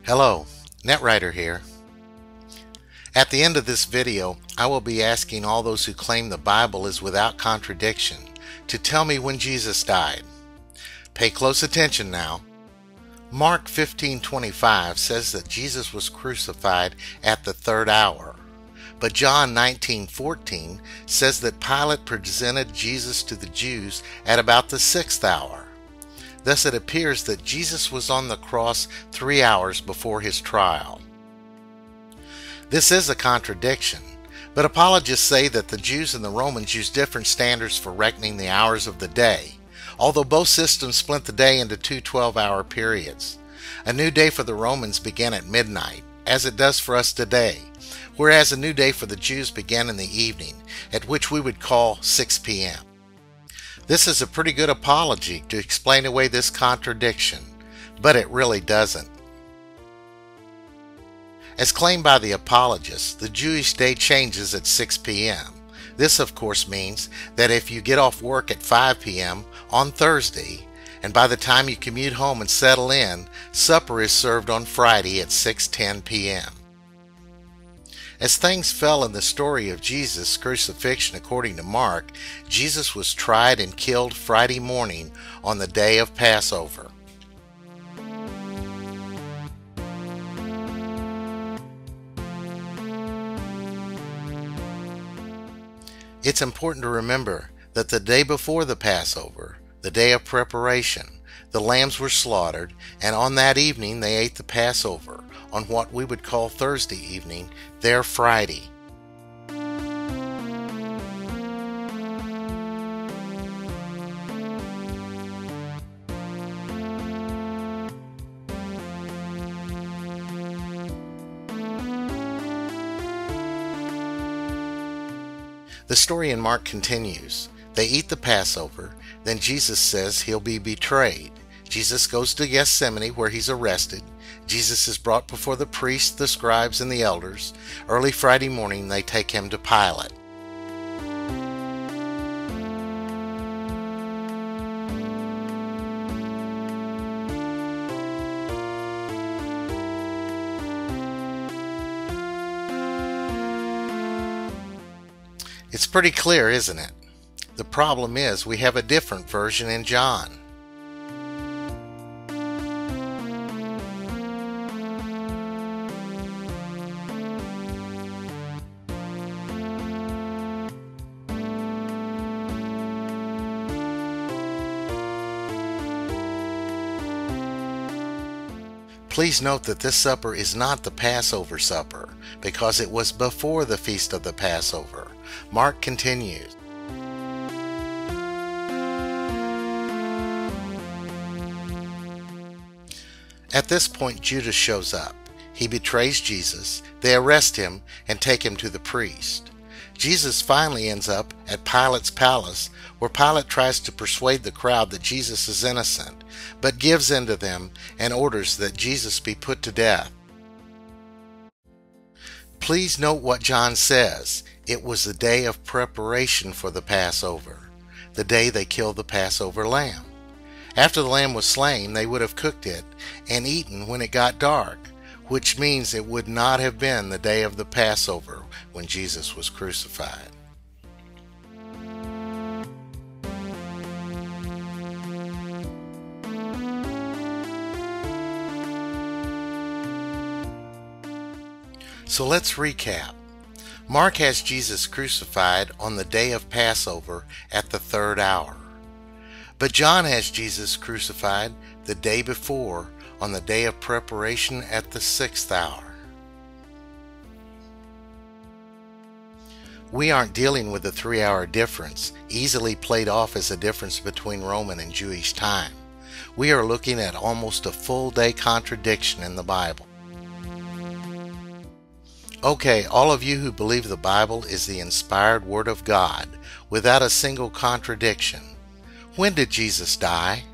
Hello, Netwriter here. At the end of this video, I will be asking all those who claim the Bible is without contradiction to tell me when Jesus died. Pay close attention now. Mark 15:25 says that Jesus was crucified at the third hour. But John 19:14 says that Pilate presented Jesus to the Jews at about the 6th hour. Thus it appears that Jesus was on the cross 3 hours before his trial. This is a contradiction, but apologists say that the Jews and the Romans used different standards for reckoning the hours of the day, although both systems split the day into two 12-hour periods. A new day for the Romans began at midnight, as it does for us today, whereas a new day for the Jews began in the evening, at which we would call 6 p.m. This is a pretty good apology to explain away this contradiction, but it really doesn't. As claimed by the apologists, the Jewish day changes at 6 p.m. This, of course, means that if you get off work at 5 p.m. on Thursday, and by the time you commute home and settle in, supper is served on Friday at 6:10 p.m. As things fell in the story of Jesus' crucifixion according to Mark, Jesus was tried and killed Friday morning on the day of Passover. It's important to remember that the day before the Passover, the day of preparation, the lambs were slaughtered, and on that evening they ate the Passover, on what we would call Thursday evening, their Friday. The story in Mark continues. They eat the Passover, then Jesus says he'll be betrayed. Jesus goes to Gethsemane where he's arrested. Jesus is brought before the priests, the scribes, and the elders. Early Friday morning they take him to Pilate. It's pretty clear, isn't it? The problem is we have a different version in John. Please note that this supper is not the Passover supper, because it was before the feast of the Passover. Mark continues. At this point, Judas shows up. He betrays Jesus, they arrest him, and take him to the priest. Jesus finally ends up at Pilate's palace, where Pilate tries to persuade the crowd that Jesus is innocent, but gives in to them and orders that Jesus be put to death. Please note what John says. It was the day of preparation for the Passover, the day they killed the Passover lamb. After the lamb was slain, they would have cooked it and eaten when it got dark, which means it would not have been the day of the Passover when Jesus was crucified. So let's recap. Mark has Jesus crucified on the day of Passover at the third hour. But John has Jesus crucified the day before on the day of preparation at the 6th hour. We aren't dealing with a 3-hour difference, easily played off as a difference between Roman and Jewish time. We are looking at almost a full day contradiction in the Bible. Okay, all of you who believe the Bible is the inspired Word of God, without a single contradiction, when did Jesus die?